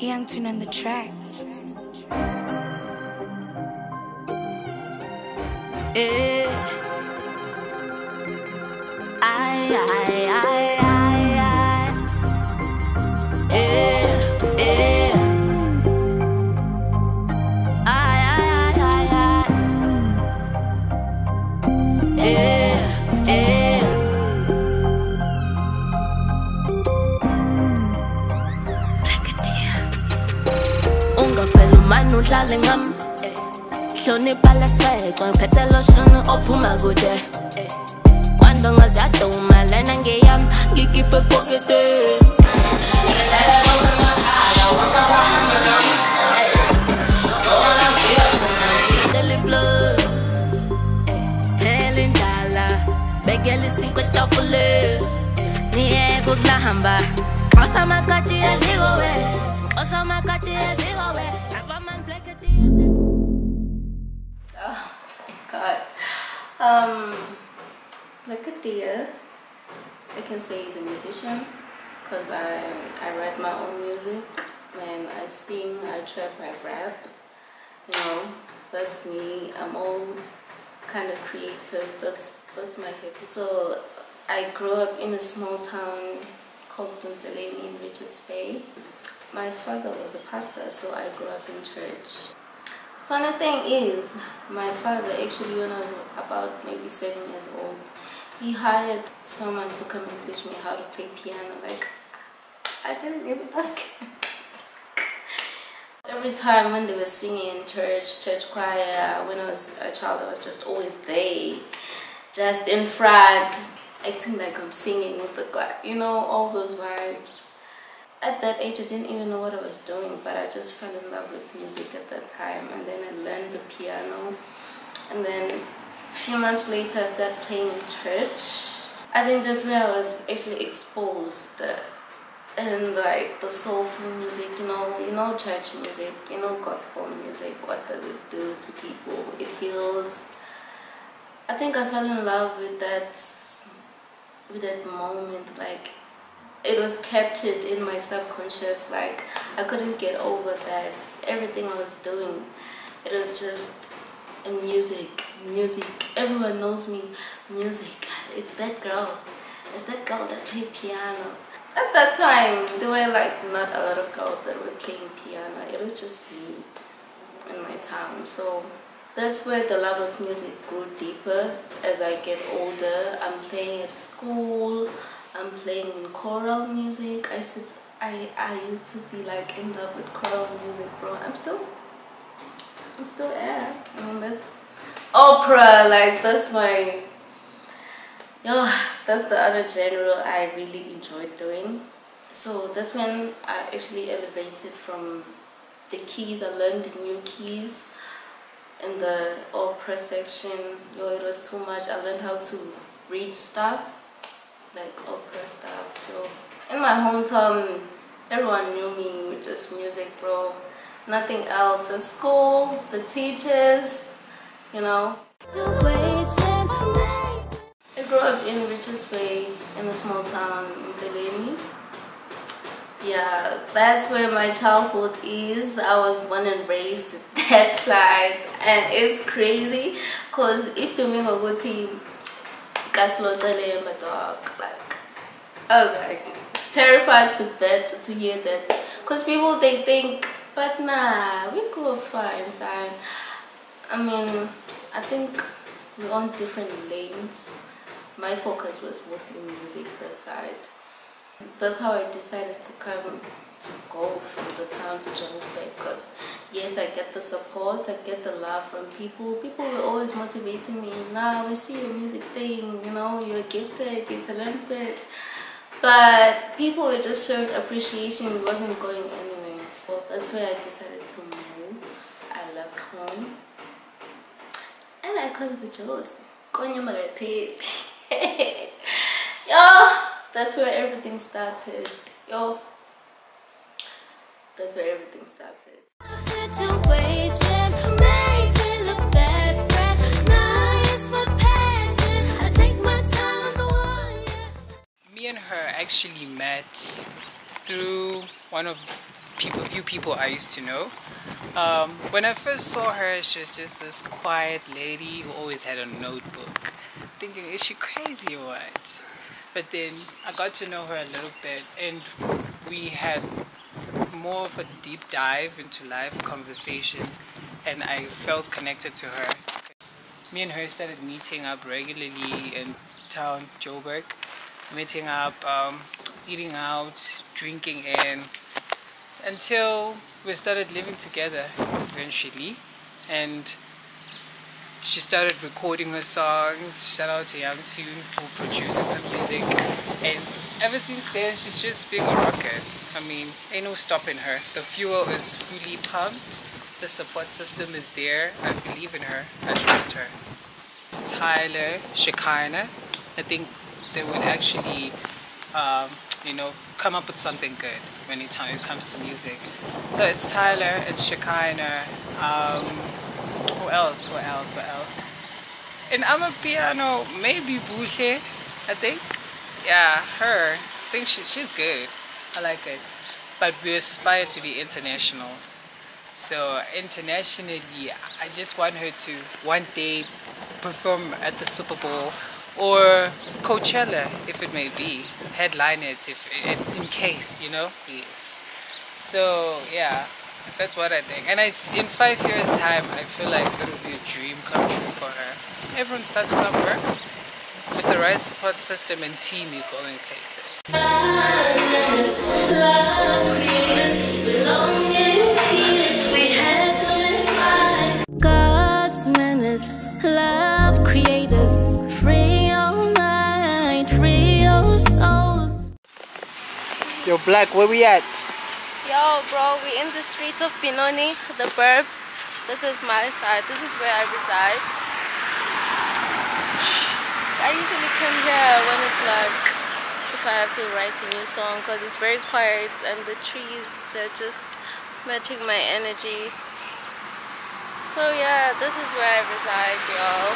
Young tune on the track. Yeah. Uhlale ngami hlonipha lesibheko ngiphethe loshini ophuma kude kwando ngazaduma lena ngeyami ngikhiphe ephoketeni helindala begele isinkwe etafuleni niyeke ukulahamba xosha amakati ezikowe xosha amakati ezikowe. Oh my god. Blackadia, I can say he's a musician because I write my own music and I sing, I trap, I rap. You know, that's me. I'm all kind of creative. That's my hip. So I grew up in a small town called Dunzeleni in Richards Bay. My father was a pastor, so I grew up in church. Funny thing is, my father actually, when I was about maybe 7 years old, he hired someone to come and teach me how to play piano. Like, I didn't even ask him. Every time when they were singing in church choir, when I was a child, I was just always there, just in front, acting like I'm singing with the choir, you know, all those vibes. At that age, I didn't even know what I was doing, but I just fell in love with music at that time. And then I learned the piano. And then a few months later, I started playing in church. I think that's where I was actually exposed. And like the soulful music, you know church music, you know gospel music. What does it do to people? It heals. I think I fell in love with that moment, like, it was captured in my subconscious. Like, I couldn't get over that. Everything I was doing, it was just music. Everyone knows me. Music. It's that girl that played piano. At that time, there were like not a lot of girls that were playing piano. It was just me in my town. So that's where the love of music grew deeper. As I get older, I'm playing at school, I'm playing in choral music. I used to be like in love with choral music, bro. I'm still I mean, that's opera, like that's my, that's the other genre I really enjoyed doing. So that's when I actually elevated from the keys. I learned the new keys in the opera section. It was too much. I learned how to read stuff, like opera stuff. In my hometown, everyone knew me with just music, bro. Nothing else. At school, the teachers, you know. I grew up in Richards Bay, in a small town in Dunzeleni. Yeah, that's where my childhood is. I was born and raised that side, and it's crazy because it to me a team. Like, I was like terrified to hear that, because people, they think, but nah, we grew up fine, son. I mean, I think we're on different lanes. My focus was mostly music, that side. That's how I decided to go from the town to Johannesburg, because yes, I get the support, I get the love from people. People were always motivating me. Nah, we see your music thing, you know, you're gifted, you're talented. But people were just showing appreciation. It wasn't going anywhere. So that's where I decided to move. I left home and I come to Jos. That's where everything started. That's where everything started. Me and her actually met through one of a few people I used to know. When I first saw her, she was just this quiet lady who always had a notebook. Thinking, is she crazy or what? But then I got to know her a little bit, and we had more of a deep dive into life conversations, and I felt connected to her. Me and her started meeting up regularly in town, Joburg, meeting up, eating out, drinking in, until we started living together eventually. And she started recording her songs. Shout out to Young Tune for producing her music, and ever since then she's just being a rocket. I mean, ain't no stopping her. The fuel is fully pumped, the support system is there. I believe in her, I trust her. Tyler, Shekinah, I think they would actually you know, come up with something good when it comes to music. So it's Tyler, it's Shekinah, who else? And I'm a piano, maybe Bushe, I think. Yeah, her. I think she's good. I like it. But we aspire to be international. So internationally, I just want her to one day perform at the Super Bowl or Coachella, if it may be. Headline it, in case, you know. Yes. So yeah. That's what I think. And in 5 years' time, I feel like it will be a dream come true for her. Everyone starts somewhere. With the right support system and team, you go in places. God's menace, love creators, free your mind, free your soul. Yo, Black, where we at? Yo, bro, we in the streets of Benoni, the burbs. This is my side. This is where I reside. I usually come here when it's like, if I have to write a new song, because it's very quiet and the trees, they're just matching my energy. So yeah, this is where I reside, y'all.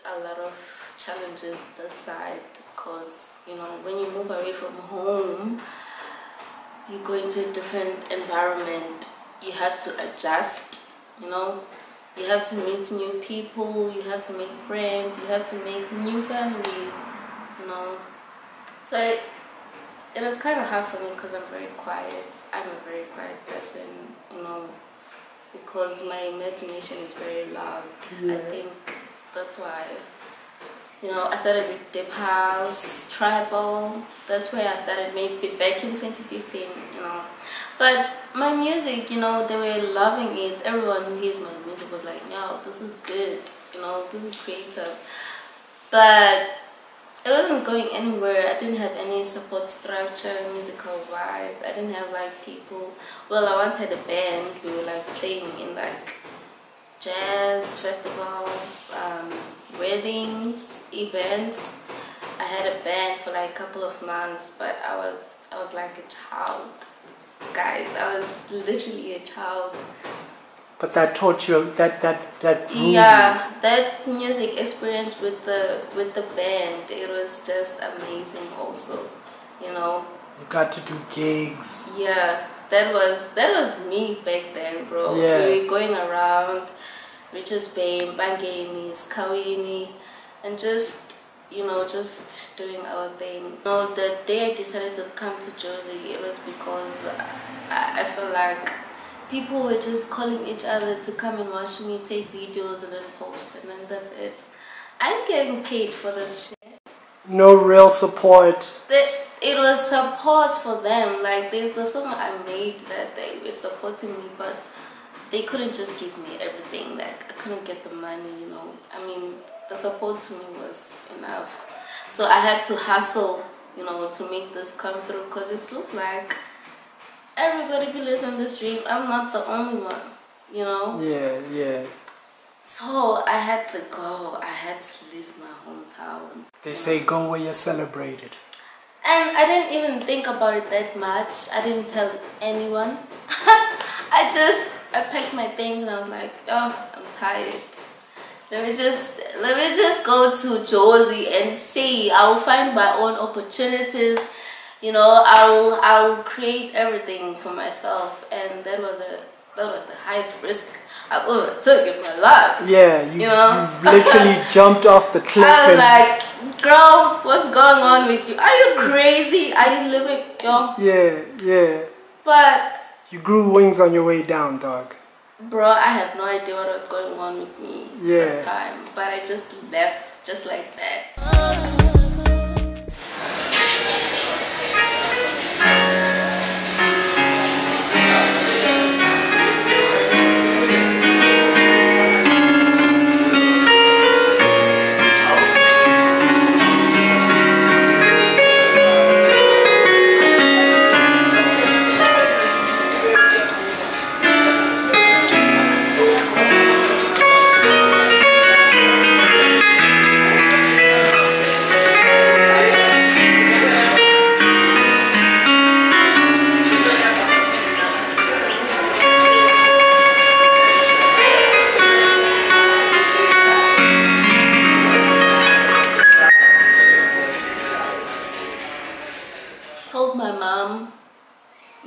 A lot of challenges this side, because you know, when you move away from home, you go into a different environment, you have to adjust, you know, you have to meet new people, you have to make friends, you have to make new families, you know. So it was kind of hard for me because I'm very quiet. I'm a very quiet person, you know, because my imagination is very loud. Yeah. I think that's why, you know, I started with deep house, tribal. That's where I started, maybe back in 2015, you know. But my music, you know, they were loving it. Everyone who hears my music was like, yo, this is good, you know, this is creative. But it wasn't going anywhere. I didn't have any support structure musical wise. I didn't have like people. Well, I once had a band. We were like playing in like jazz festivals, weddings, events. I had a band for like a couple of months, but I was like a child, guys. I was literally a child. But that taught you that yeah, that music experience with the band, it was just amazing also, you know. You got to do gigs. Yeah, that was me back then, bro. Yeah. We were going around Richards Bay, Bangeni, Skawini, and just, you know, just doing our thing. You know, the day I decided to come to Jersey, it was because I felt like people were just calling each other to come and watch me take videos and then post, and then that's it. I'm getting paid for this shit. No real support. It was support for them. Like, there's the song I made that they were supporting me, but they couldn't just give me everything. Like, I couldn't get the money, you know. I mean, the support to me was enough. So I had to hustle, you know, to make this come through, because it looks like everybody believes in this dream. I'm not the only one, you know. Yeah. So I had to go. I had to leave my hometown. town. They say go where you're celebrated. And I didn't even think about it that much. I didn't tell anyone. I packed my things and I was like, oh, I'm tired. Let me just go to Jersey and see. I'll find my own opportunities. You know, I'll create everything for myself, and that was the highest risk I've ever took in my life. Yeah, you literally jumped off the cliff. I was like, girl, what's going on with you? Are you crazy? Are you living, yo? Yeah. But you grew wings on your way down, dog. Bro, I have no idea what was going on with me at the time, but I just left just like that. Told my mom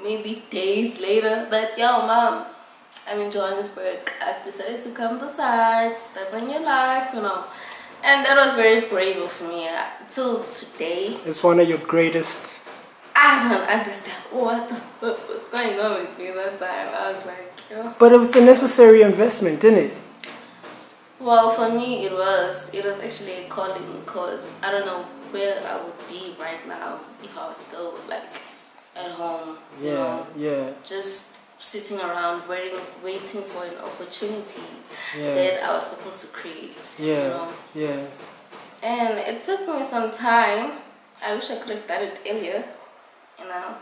maybe days later that, yo mom, I'm in Johannesburg. I've decided to come to the side, step in your life, you know. And that was very brave of me. Till today, it's one of your greatest. I don't understand what the fuck was going on with me that time. I was like, yo. But it was a necessary investment, didn't it? Well, for me it was actually a calling, because I don't know where I would be right now if I was still like at home. Yeah. Just sitting around waiting for an opportunity that I was supposed to create. Yeah. And it took me some time. I wish I could have done it earlier, you know.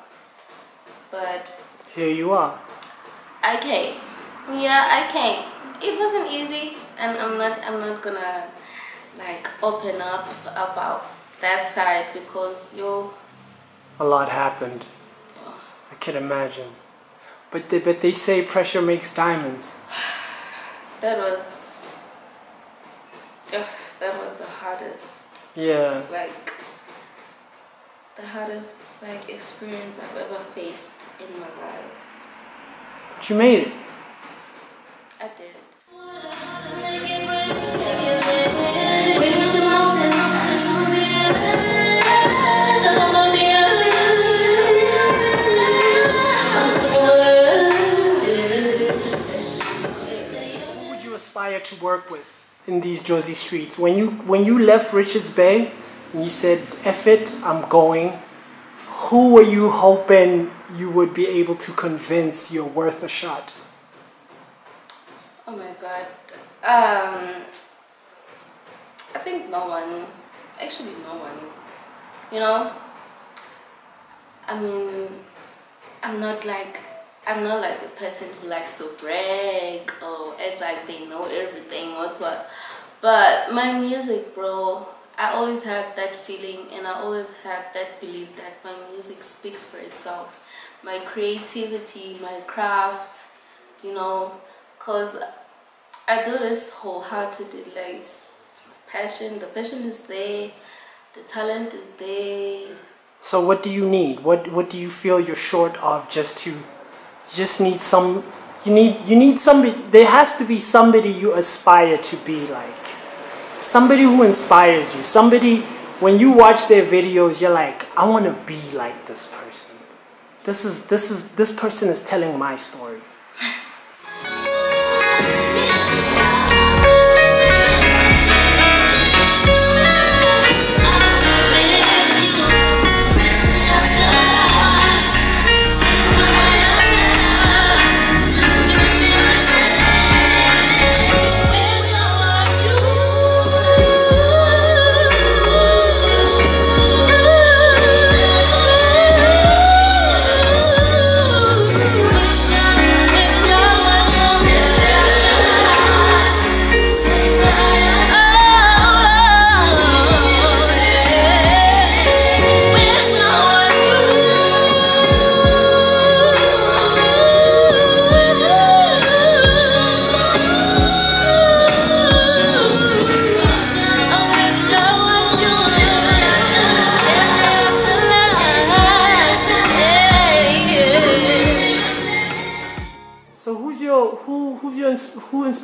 But here you are. I came. Yeah, I came. It wasn't easy, and I'm not gonna like open up about that side because a lot happened. I can imagine. But they say pressure makes diamonds. That was the hardest. Yeah. Like the hardest experience I've ever faced in my life. But you made it. I did. Who would you aspire to work with in these Jersey streets? When you left Richards Bay and you said, F it, I'm going, who were you hoping you would be able to convince you're worth a shot? Oh my God. I think no one. Actually, no one. You know. I mean, I'm not like a person who likes to brag or act like they know everything or what. But my music, bro, I always had that feeling, and I always had that belief that my music speaks for itself. My creativity, my craft, you know, because I do this wholeheartedly. Like, it's my passion. The passion is there. The talent is there. So what do you need? What do you feel you're short of? You need somebody. There has to be somebody you aspire to be like. Somebody who inspires you. Somebody, when you watch their videos, you're like, I want to be like this person. This person is telling my story. Wish I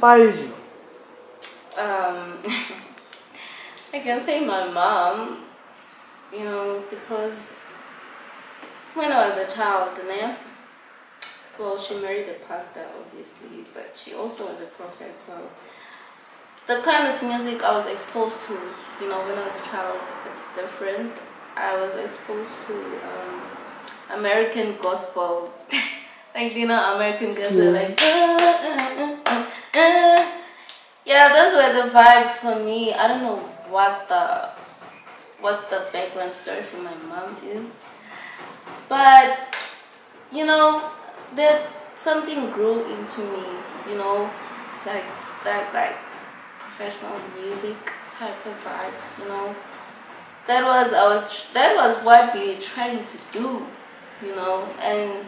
inspires you? I can say my mom, you know, because when I was a child, well, she married a pastor, obviously, but she also was a prophet, so the kind of music I was exposed to, you know, when I was a child, it's different. I was exposed to American gospel, like, you know, American gospel, like, yeah, those were the vibes for me. I don't know what the background story for my mom is, but you know, that something grew into me, you know, like that, like professional music type of vibes, you know. That was what we were trying to do, you know, and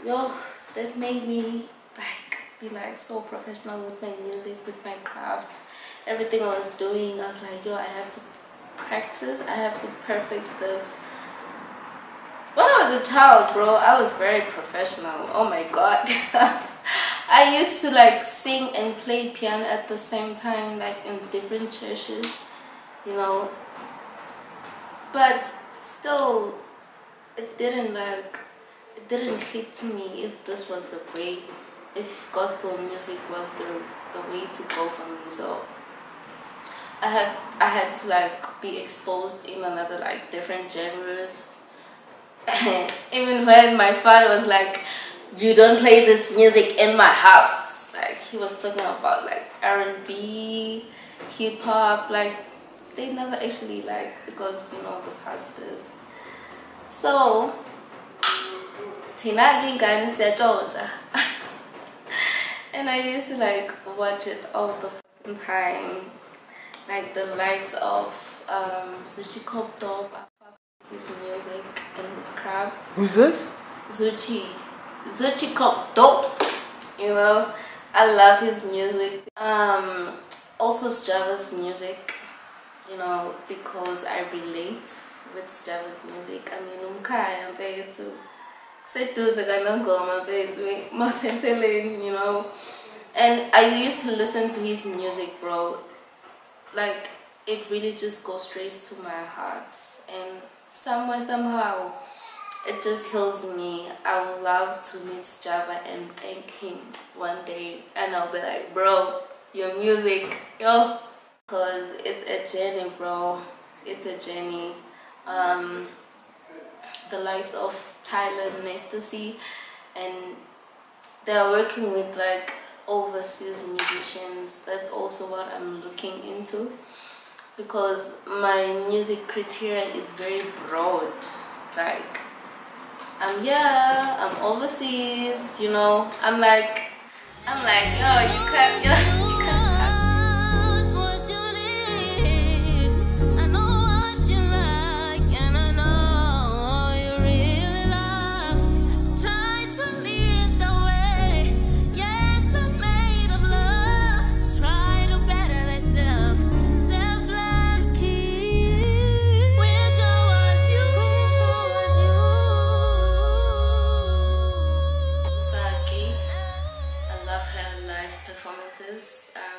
yo, that made me like be like so professional with my music, with my craft, everything I was doing. I was like, yo, I have to practice, I have to perfect this. When I was a child, bro, I was very professional. Oh my god. I used to like sing and play piano at the same time, like in different churches, you know. But still, it didn't click to me if this was the way, if gospel music was the way to go for me. So I had to like be exposed in another like different genres. Even when my father was like, you don't play this music in my house, like he was talking about like R&B, hip-hop, like they never actually like, because you know the pastors. So and I used to like watch it all the fucking time, like the likes of Zuchi Kopdop. His music and his craft. Who's this? Zuchi Kopdop. You know, I love his music. Also Java's music, you know, because I relate with Java's music. I mean, I'm very too. You know, and I used to listen to his music, bro. Like it really just goes straight to my heart, and somehow it just heals me. I would love to meet Java and thank him one day, and I'll be like, bro, your music, yo, because it's a journey, bro. It's a journey. The likes of Tyler and Ecstasy, and they're working with like overseas musicians. That's also what I'm looking into, because my music criteria is very broad. Like I'm overseas, you know. I'm like, yo, you can't tap.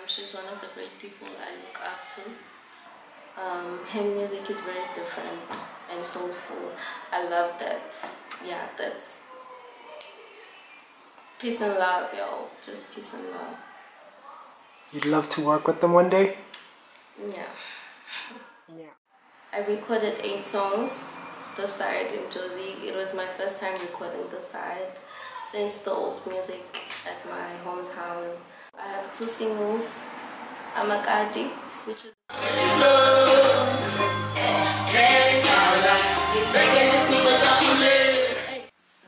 She's one of the great people I look up to. Her music is very different and soulful. I love that. Yeah, that's peace and love, yo. Just peace and love. You'd love to work with them one day? Yeah. Yeah. I recorded 8 songs, the side in Josie. It was my first time recording the side since the old music at my hometown. I have 2 singles, Amakadi, which is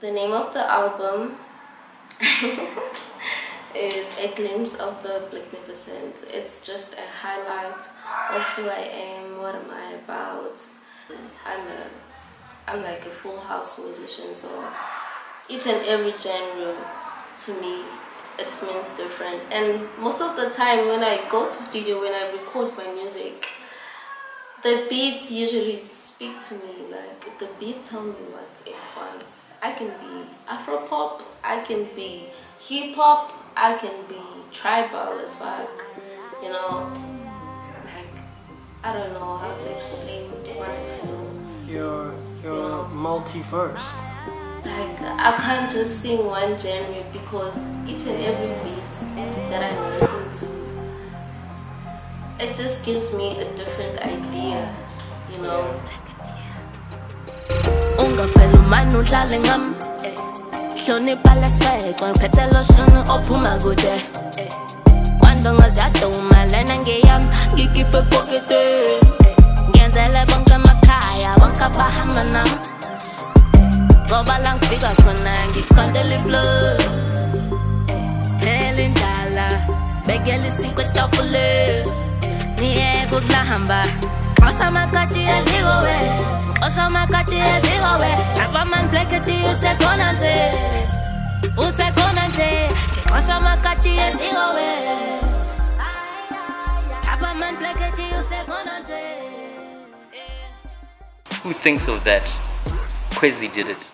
the name of the album is A Glimpse of the Magnificent. It's just a highlight of who I am, what am I about. I'm like a full house musician, so each and every genre to me, it means different. And most of the time when I go to studio, when I record my music, the beats usually speak to me. Like the beat tell me what it wants, I can be Afro-pop, I can be hip-hop, I can be tribal as fuck, you know, like, I don't know how to explain what I feel. You're multiversed. Like, I can't just sing one genre because each and every beat that I listen to, it just gives me a different idea, you know. Hlonipha lesibheko ngiphethe loshini ophuma kude Kwando ngazaduma lena ngeyami ngikhiphe ephoketeni Ngiyenzele bonke emakhaya bonke abahamba nami Ngoba la ngifika khona ngikhondela iblood Hela indala bekela isinkwa etafuleni Niyeke ukulahamba Xosha amakati ezikowe Xosha amakati ezikowe Abaman Blackadia usekhona nje Usekhona nje Xosha amakati ezikowe Abaman Blackadia usekhona nje Who thinks of that? KHWEZIDIDIT.